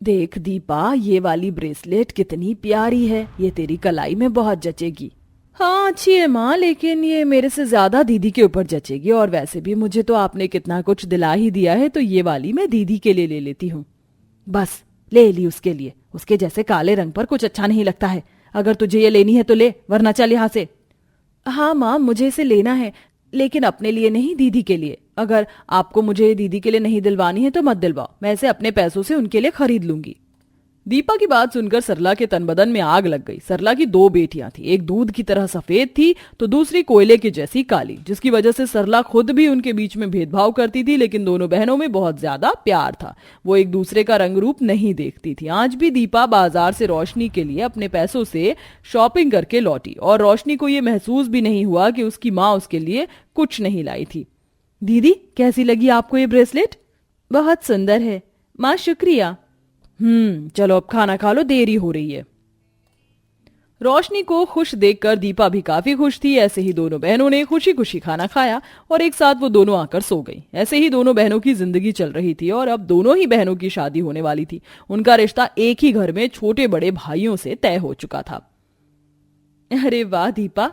देख दीपा, ये वाली ब्रेसलेट कितनी प्यारी है, ये तेरी कलाई में बहुत जचेगी। हाँ अच्छी है माँ, लेकिन ये मेरे से ज्यादा दीदी के ऊपर जचेगी, और वैसे भी मुझे तो आपने कितना कुछ दिला ही दिया है, तो ये वाली मैं दीदी के लिए ले लेती हूँ। बस ले ली उसके लिए, उसके जैसे काले रंग पर कुछ अच्छा नहीं लगता है। अगर तुझे ये लेनी है तो ले, वरना चल यहाँ से। हाँ माँ, मुझे इसे लेना है, लेकिन अपने लिए नहीं, दीदी के लिए। अगर आपको मुझे दीदी के लिए नहीं दिलवानी है तो मत दिलवाओ, मैं इसे अपने पैसों से उनके लिए खरीद लूंगी। दीपा की बात सुनकर सरला के तन बदन में आग लग गई। सरला की दो बेटियां थी, एक दूध की तरह सफेद थी तो दूसरी कोयले की जैसी काली, जिसकी वजह से सरला खुद भी उनके बीच में भेदभाव करती थी, लेकिन दोनों बहनों में बहुत ज्यादा प्यार था। वो एक दूसरे का रंग रूप नहीं देखती थी। आज भी दीपा बाजार से रोशनी के लिए अपने पैसों से शॉपिंग करके लौटी, और रोशनी को ये महसूस भी नहीं हुआ कि उसकी माँ उसके लिए कुछ नहीं लाई थी। दीदी, कैसी लगी आपको ये ब्रेसलेट? बहुत सुंदर है माँ, शुक्रिया। चलो अब खाना खा लो, देरी हो रही है। रोशनी को खुश देखकर दीपा भी काफी खुश थी। ऐसे ही दोनों बहनों ने खुशी खुशी खाना खाया और एक साथ वो दोनों आकर सो गई। ऐसे ही दोनों बहनों की जिंदगी चल रही थी और अब दोनों ही बहनों की शादी होने वाली थी। उनका रिश्ता एक ही घर में छोटे बड़े भाइयों से तय हो चुका था। अरे वाह दीपा,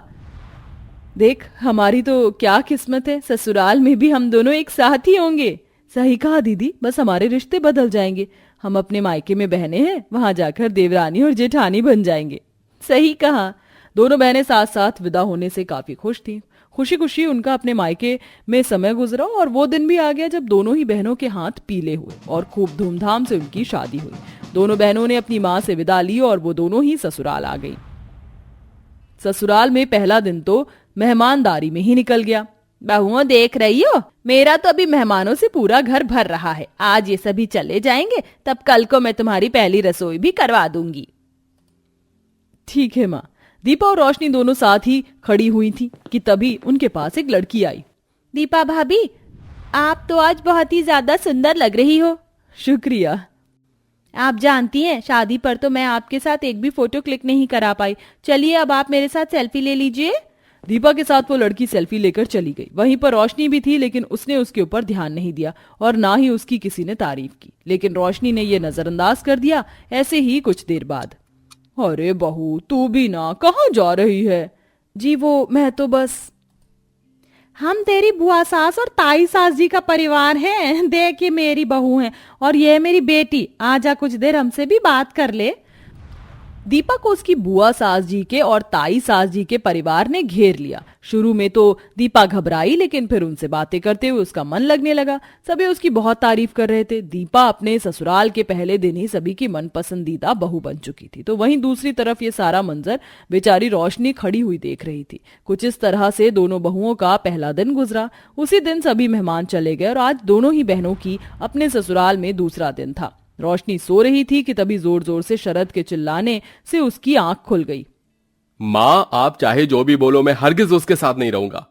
देख हमारी तो क्या किस्मत है, ससुराल में भी हम दोनों एक साथ ही होंगे। सही कहा दीदी, बस हमारे रिश्ते बदल जाएंगे। हम अपने मायके में बहनें हैं, वहां जाकर देवरानी और जेठानी बन जाएंगे। सही कहा। दोनों बहनें साथ साथ विदा होने से काफी खुश थीं। खुशी खुशी उनका अपने मायके में समय गुजरा और वो दिन भी आ गया जब दोनों ही बहनों के हाथ पीले हुए और खूब धूमधाम से उनकी शादी हुई। दोनों बहनों ने अपनी माँ से विदा ली और वो दोनों ही ससुराल आ गई। ससुराल में पहला दिन तो मेहमानदारी में ही निकल गया। बहुओं, देख रही हो, मेरा तो अभी मेहमानों से पूरा घर भर रहा है। आज ये सभी चले जाएंगे, तब कल को मैं तुम्हारी पहली रसोई भी करवा दूंगी। ठीक है माँ। दीपा और रोशनी दोनों साथ ही खड़ी हुई थी कि तभी उनके पास एक लड़की आई। दीपा भाभी, आप तो आज बहुत ही ज्यादा सुंदर लग रही हो। शुक्रिया। आप जानती हैं, शादी पर तो मैं आपके साथ एक भी फोटो क्लिक नहीं करा पाई। चलिए अब आप मेरे साथ सेल्फी ले लीजिए। दीपा के साथ वो लड़की सेल्फी लेकर चली गई। वहीं पर रोशनी भी थी, लेकिन उसने उसके ऊपर ध्यान नहीं दिया और ना ही उसकी किसी ने तारीफ की। लेकिन रोशनी ने ये नजरअंदाज कर दिया। ऐसे ही कुछ देर बाद, अरे बहू, तू भी ना, कहाँ जा रही है? जी वो मैं तो बस, हम तेरी बुआ सास और ताई सास जी का परिवार हैं। देख ये मेरी बहू है और ये मेरी बेटी। आजा कुछ देर हमसे भी बात कर ले। दीपा को उसकी बुआ सास जी के और ताई सास जी के परिवार ने घेर लिया। शुरू में तो दीपा घबराई, लेकिन फिर उनसे बातें करते हुए उसका मन लगने लगा। सभी उसकी बहुत तारीफ कर रहे थे। दीपा अपने ससुराल के पहले दिन ही सभी की मन पसंदीदा बहू बन चुकी थी। तो वहीं दूसरी तरफ ये सारा मंजर बेचारी रोशनी खड़ी हुई देख रही थी। कुछ इस तरह से दोनों बहुओं का पहला दिन गुजरा। उसी दिन सभी मेहमान चले गए और आज दोनों ही बहनों की अपने ससुराल में दूसरा दिन था। रोशनी सो रही थी कि तभी जोर जोर से शरद के चिल्लाने से उसकी आंख खुल गई। माँ, आप चाहे जो भी बोलो, मैं हरगिज उसके साथ नहीं रहूंगा।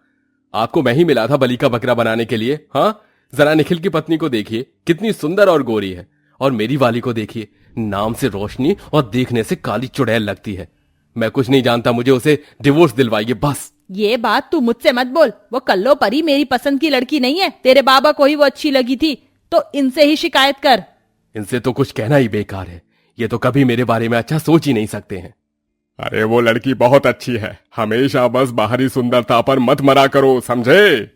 आपको मैं ही मिला था बलि का बकरा बनाने के लिए। हाँ, जरा निखिल की पत्नी को देखिए, कितनी सुंदर और गोरी है, और मेरी वाली को देखिए, नाम से रोशनी और देखने से काली चुड़ैल लगती है। मैं कुछ नहीं जानता, मुझे उसे डिवोर्स दिलवाइए बस। ये बात तू मुझसे मत बोल। वो कल्लो परी मेरी पसंद की लड़की नहीं है। तेरे बाबा को ही वो अच्छी लगी थी, तो इनसे ही शिकायत कर। इनसे तो कुछ कहना ही बेकार है। ये तो कभी मेरे बारे में अच्छा सोच ही नहीं सकते हैं। अरे वो लड़की बहुत अच्छी है, हमेशा बस बाहरी सुंदरता पर मत मरा करो, समझे?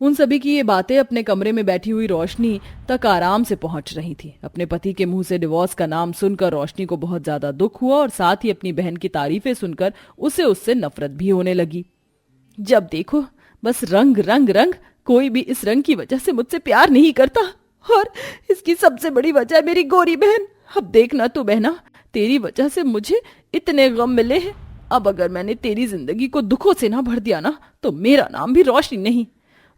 उन सभी की ये बातें अपने कमरे में बैठी हुई रोशनी तक आराम से पहुंच रही थी। अपने पति के मुंह से डिवोर्स का नाम सुनकर रोशनी को बहुत ज्यादा दुख हुआ और साथ ही अपनी बहन की तारीफें सुनकर उसे उससे नफरत भी होने लगी। जब देखो बस रंग रंग रंग, कोई भी इस रंग की वजह से मुझसे प्यार नहीं करता, और इसकी सबसे बड़ी वजह मेरी गोरी बहन। अब देखना तू बहना, तेरी वजह से मुझे इतने गम मिले हैं। अब अगर मैंने तेरी जिंदगी को दुखों से ना भर दिया ना, तो मेरा नाम भी रोशनी नहीं।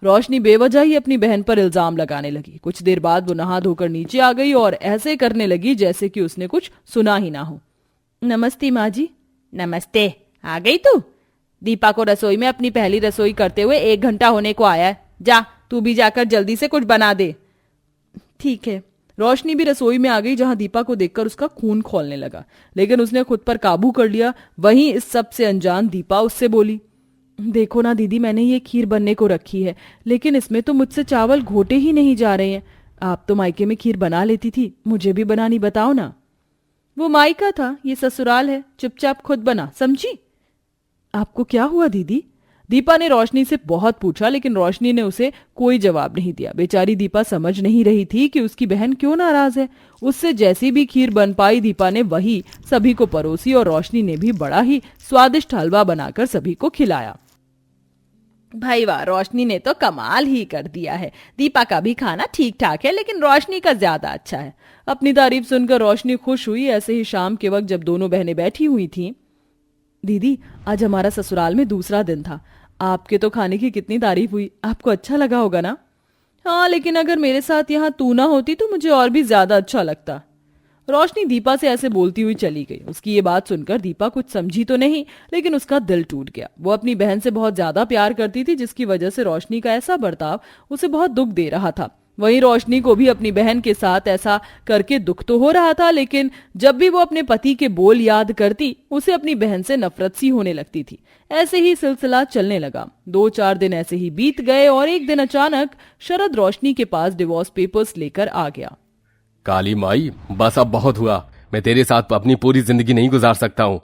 रोशनी बेवजह ही अपनी बहन पर इल्जाम लगाने लगी। कुछ देर बाद वो नहा धोकर नीचे आ गई और ऐसे करने लगी जैसे कि उसने कुछ सुना ही ना हो। नमस्ते माँ जी। नमस्ते, आ गई तू? दीपा को रसोई में अपनी पहली रसोई करते हुए 1 घंटा होने को आया है। जा तू भी जाकर जल्दी से कुछ बना दे। ठीक है। रोशनी भी रसोई में आ गई, जहां दीपा को देखकर उसका खून खौलने लगा, लेकिन उसने खुद पर काबू कर लिया। वहीं इस सब से अनजान दीपा उससे बोली, देखो ना दीदी, मैंने ये खीर बनने को रखी है, लेकिन इसमें तो मुझसे चावल घोटे ही नहीं जा रहे हैं। आप तो मायके में खीर बना लेती थी, मुझे भी बनानी बताओ ना। वो मायका था, ये ससुराल है, चुपचाप खुद बना, समझी। आपको क्या हुआ दीदी? दीपा ने रोशनी से बहुत पूछा, लेकिन रोशनी ने उसे कोई जवाब नहीं दिया। बेचारी दीपा समझ नहीं रही थी कि उसकी बहन क्यों नाराज है। उससे जैसी भी खीर बन पाई दीपा ने वही सभी को परोसी और रोशनी ने भी बड़ा ही स्वादिष्ट हलवा बनाकर सभी को खिलाया। भाई वाह, रोशनी ने तो कमाल ही कर दिया है। दीपा का भी खाना ठीक ठाक है, लेकिन रोशनी का ज्यादा अच्छा है। अपनी तारीफ सुनकर रोशनी खुश हुई। ऐसे ही शाम के वक्त जब दोनों बहनें बैठी हुई थीं, दीदी आज हमारा ससुराल में दूसरा दिन था, आपके तो खाने की कितनी तारीफ हुई, आपको अच्छा लगा होगा ना। हाँ, लेकिन अगर मेरे साथ यहाँ तू ना होती तो मुझे और भी ज्यादा अच्छा लगता। रोशनी दीपा से ऐसे बोलती हुई चली गई। उसकी ये बात सुनकर दीपा कुछ समझी तो नहीं, लेकिन उसका दिल टूट गया। वो अपनी बहन से बहुत ज्यादा प्यार करती थी, जिसकी वजह से रोशनी का ऐसा बर्ताव उसे बहुत दुख दे रहा था। वहीं रोशनी को भी अपनी बहन के साथ ऐसा करके दुख तो हो रहा था, लेकिन जब भी वो अपने पति के बोल याद करती उसे अपनी बहन से नफरत सी होने लगती थी। ऐसे ही सिलसिला चलने लगा। 2-4 दिन ऐसे ही बीत गए और एक दिन अचानक शरद रोशनी के पास डिवोर्स पेपर्स लेकर आ गया। काली माई, बस अब बहुत हुआ। मैं तेरे साथ अपनी पूरी जिंदगी नहीं गुजार सकता हूँ।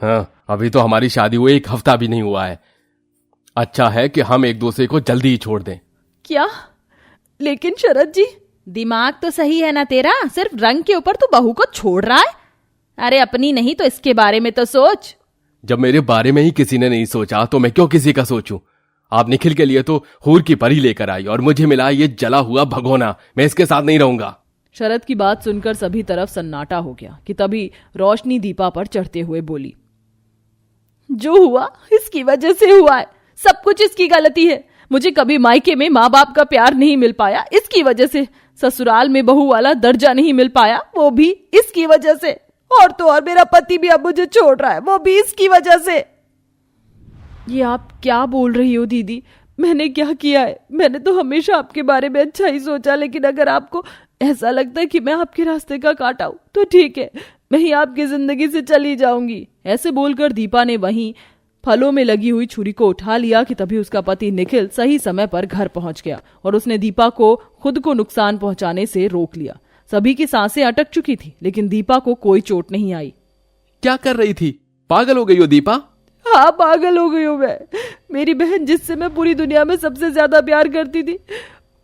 हाँ, अभी तो हमारी शादी हुए 1 हफ्ता भी नहीं हुआ है। अच्छा है कि हम एक दूसरे को जल्दी ही छोड़ दें। क्या? लेकिन शरद जी, दिमाग तो सही है ना तेरा, सिर्फ रंग के ऊपर तू बहू को छोड़ रहा है। अरे अपनी नहीं तो इसके बारे में तो सोच। जब मेरे बारे में ही किसी ने नहीं सोचा तो मैं क्यों किसी का सोचूं? आप निखिल के लिए तो हूर की परी लेकर आई और मुझे मिला ये जला हुआ भगोना। मैं इसके साथ नहीं रहूंगा। शरद की बात सुनकर सभी तरफ सन्नाटा हो गया कि तभी रोशनी दीपा पर चढ़ते हुए बोली, जो हुआ इसकी वजह से हुआ है, सब कुछ इसकी गलती है। मुझे कभी मायके में माँ बाप का प्यार नहीं मिल पाया, इसकी वजह से। ससुराल में बहू वाला दर्जा नहीं मिल पाया, वो भी इसकी वजह से। और तो और मेरा पति भी अब मुझे छोड़ रहा है, वो भी इसकी वजह से। ये आप क्या बोल रही हो दीदी? मैंने क्या किया है? मैंने तो हमेशा आपके बारे में अच्छा ही सोचा, लेकिन अगर आपको ऐसा लगता है कि मैं आपके रास्ते का काटा हूं तो ठीक है, मैं ही आपकी जिंदगी से चली जाऊंगी। ऐसे बोलकर दीपा ने वहीं फलों में लगी हुई छुरी को उठा लिया कि तभी उसका पति निखिल सही समय पर घर पहुंच गया और उसने दीपा को खुद को नुकसान पहुंचाने से रोक लिया। सभी की सांसें अटक चुकी थी, लेकिन दीपा को कोई चोट नहीं आई। क्या कर रही थी? पागल हो गई हो दीपा? हाँ, पागल हो गई हूँ मैं। मेरी बहन जिससे मैं पूरी दुनिया में सबसे ज्यादा प्यार करती थी,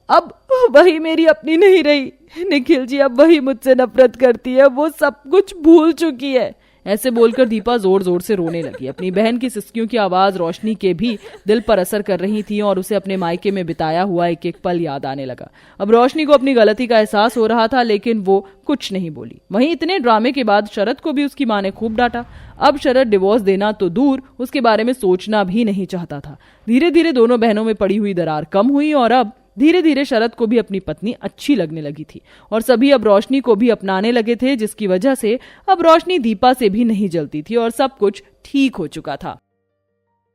अब वही मेरी अपनी नहीं रही। निखिल जी अब वही मुझसे नफरत करती है, वो सब कुछ भूल चुकी है। ऐसे बोलकर दीपा जोर जोर से रोने लगी। अपनी बहन की सिसकियों की आवाज रोशनी के भी दिल पर असर कर रही थी और उसे अपने मायके में बिताया हुआ एक एक पल याद आने लगा। अब रोशनी को अपनी गलती का एहसास हो रहा था, लेकिन वो कुछ नहीं बोली। वहीं इतने ड्रामे के बाद शरद को भी उसकी मां ने खूब डांटा। अब शरद डिवोर्स देना तो दूर, उसके बारे में सोचना भी नहीं चाहता था। धीरे धीरे दोनों बहनों में पड़ी हुई दरार कम हुई और अब धीरे धीरे शरद को भी अपनी पत्नी अच्छी लगने लगी थी और सभी अब रोशनी को भी अपनाने लगे थे, जिसकी वजह से अब रोशनी दीपा से भी नहीं जलती थी और सब कुछ ठीक हो चुका था।